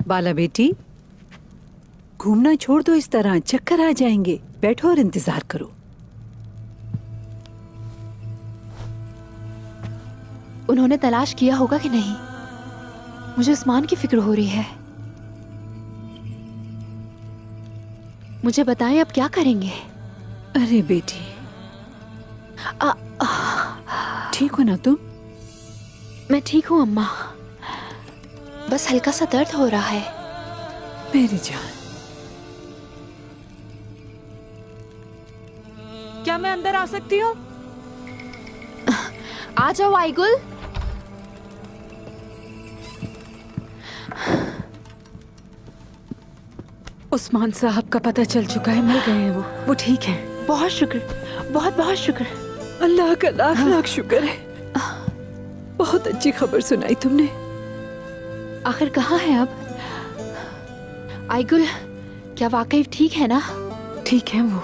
बाला बेटी, घूमना छोड़ दो, इस तरह चक्कर आ जाएंगे। बैठो और इंतजार करो। उन्होंने तलाश किया होगा कि नहीं? मुझे उस्मान की फिक्र हो रही है। मुझे बताएं, अब क्या करेंगे? अरे बेटी, ठीक हो ना तुम? मैं ठीक हूँ अम्मा, बस हल्का सा दर्द हो रहा है। मेरी जान, क्या मैं अंदर आ सकती हूँ? आ जाओ आइगुल। उस्मान साहब का पता चल चुका है, मिल गए हैं वो ठीक है। बहुत शुक्र, बहुत बहुत शुक्र। अल्लाह का लाख लाख शुक्र है। बहुत अच्छी खबर सुनाई तुमने। आखिर कहाँ है अब? आइगुल, क्या वाकई ठीक है ना? ठीक है वो,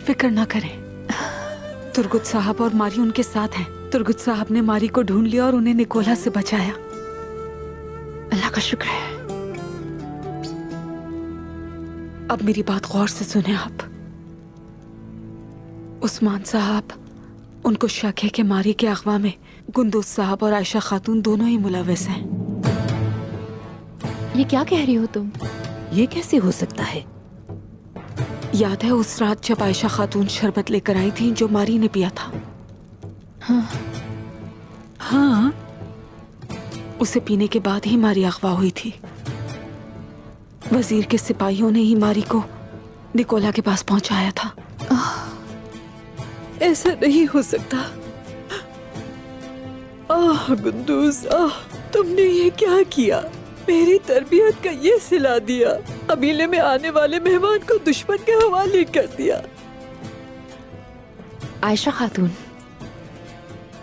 फिक्र ना करें। तुर्गुत साहब और मारी उनके साथ हैं। तुर्गुत साहब ने मारी को ढूंढ लिया और उन्हें निकोला से बचाया। अल्लाह का शुक्र है। अब मेरी बात गौर से सुने आप। उस्मान साहब, उनको शक है कि मारी के अगवा में गुंदुज साहब और आयशा खातून दोनों ही मुलविस हैं। ये क्या कह रही हो तुम? ये कैसे हो सकता है? याद है उस रात जब आयशा खातून शरबत लेकर आई थी जो मारी ने पिया था? हाँ, उसे पीने के बाद ही मारी अगवा हुई थी। वजीर के सिपाहियों ने ही मारी को निकोला के पास पहुंचाया था। ऐसा नहीं हो सकता। गुंदुज, तुमने ये क्या किया? मेरी तरबियत का ये सिला दिया। कबीले में आने वाले मेहमान को दुश्मन के हवाले कर दिया। आयशा खातून,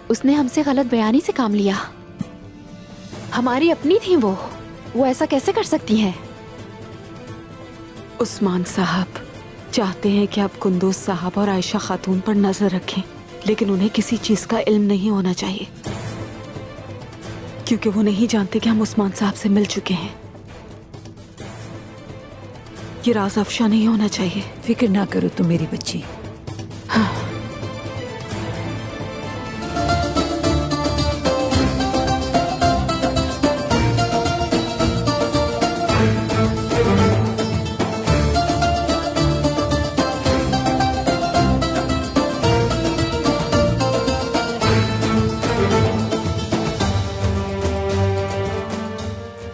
उसने हमसे गलत बयानी से काम लिया। हमारी अपनी थी वो ऐसा कैसे कर सकती हैं? उस्मान साहब चाहते हैं कि आप कुंदुज साहब और आयशा खातून पर नजर रखें, लेकिन उन्हें किसी चीज का इल्म नहीं होना चाहिए, क्योंकि वो नहीं जानते कि हम उस्मान साहब से मिल चुके हैं। ये राज अफशा नहीं होना चाहिए। फिक्र ना करो तुम मेरी बच्ची।